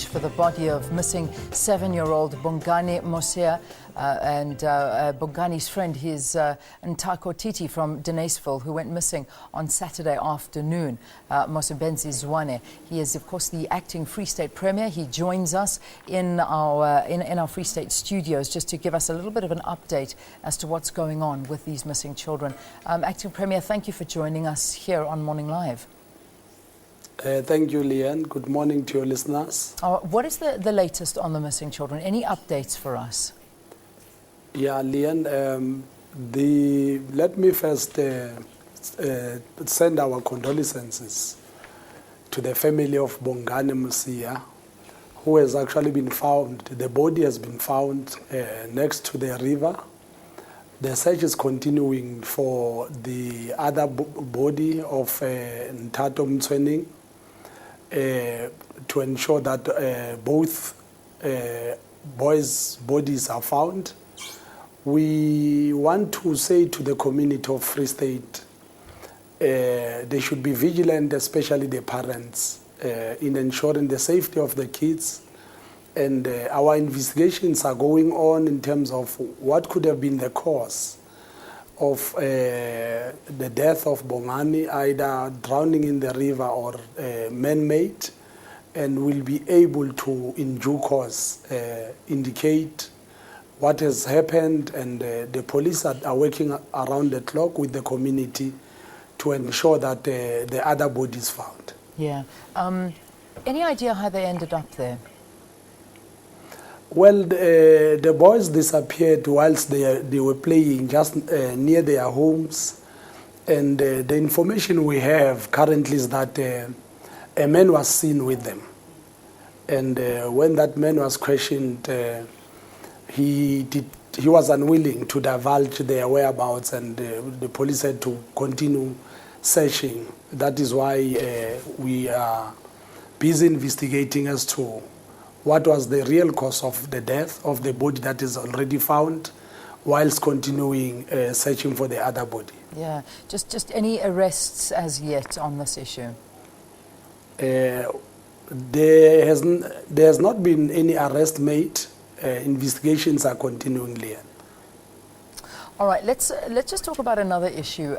for the body of missing 7-year-old Bongane Mosia and Bongane's friend, his Nthako Thiti from Deneysville, who went missing on Saturday afternoon. Mosebenzi Zwane. He is, of course, the acting Free State Premier. He joins us in our Free State studios just to give us a little bit of an update as to what's going on with these missing children. Acting Premier, thank you for joining us here on Morning Live. Thank you, Leanne. Good morning to your listeners. What is the latest on the missing children? Any updates for us? Yeah, Leanne, let me first send our condolences to the family of Bongane Mosia, who has actually been found. The body has been found next to the river. The search is continuing for the other body of Nthako Thiti to ensure that both boys' bodies are found. We want to say to the community of Free State, they should be vigilant, especially the parents, in ensuring the safety of the kids. And our investigations are going on in terms of what could have been the cause of the death of Bongane, either drowning in the river or man-made, and will be able to, in due course, indicate what has happened, and the police are working around the clock with the community to ensure that the other body is found. Yeah. Any idea how they ended up there? Well, the boys disappeared whilst they were playing just near their homes, and the information we have currently is that a man was seen with them, and when that man was questioned, he was unwilling to divulge their whereabouts, and the police had to continue searching. That is why we are busy investigating as to what was the real cause of the death of the body that is already found, whilst continuing searching for the other body. Yeah, just any arrests as yet on this issue? There has not been any arrest made. Investigations are continuing, Leanne. All right, let's just talk about another issue.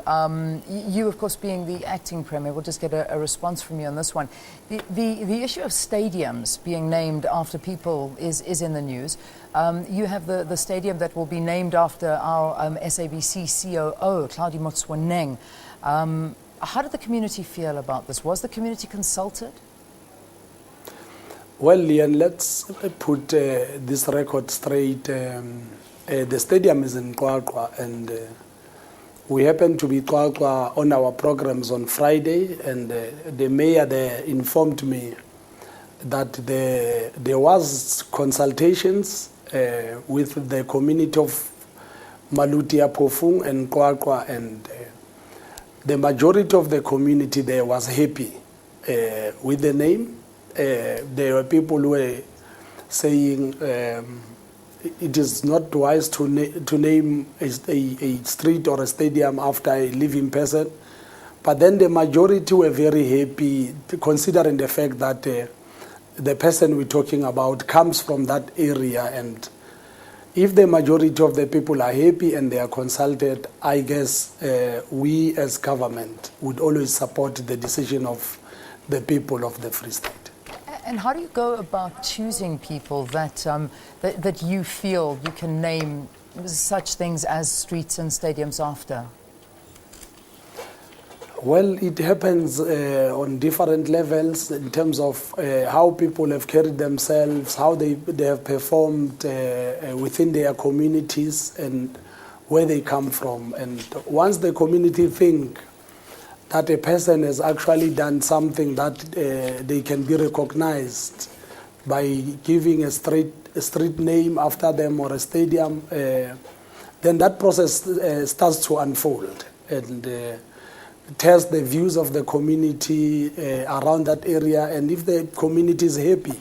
You, of course, being the acting premier, we'll just get a response from you on this one. The issue of stadiums being named after people is in the news. You have the stadium that will be named after our SABC COO, Claudia Motswaneng. How did the community feel about this? Was the community consulted? Well, Leanne, let's put this record straight. The stadium is in Qwaqwa, and we happen to be Qwaqwa on our programs on Friday, and the mayor there informed me that there was consultations with the community of Malutia, Pofung and Qwaqwa, and the majority of the community there was happy with the name. There were people who were saying it is not wise to name a street or a stadium after a living person. But then the majority were very happy, considering the fact that the person we're talking about comes from that area. And if the majority of the people are happy and they are consulted, I guess we as government would always support the decision of the people of the Free State. And how do you go about choosing people that that you feel you can name such things as streets and stadiums after? Well, it happens on different levels in terms of how people have carried themselves, how they have performed within their communities, and where they come from. And once the community think that a person has actually done something that they can be recognized by giving a street name after them or a stadium, then that process starts to unfold and test the views of the community around that area. And if the community is happy,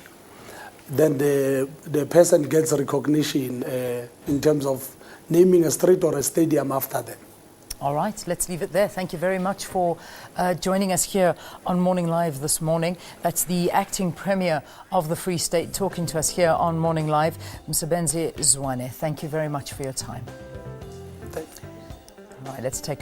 then the person gets recognition in terms of naming a street or a stadium after them. All right, let's leave it there. Thank you very much for joining us here on Morning Live this morning. That's the acting premier of the Free State talking to us here on Morning Live, Mosebenzi Zwane. Thank you very much for your time. All right, let's take a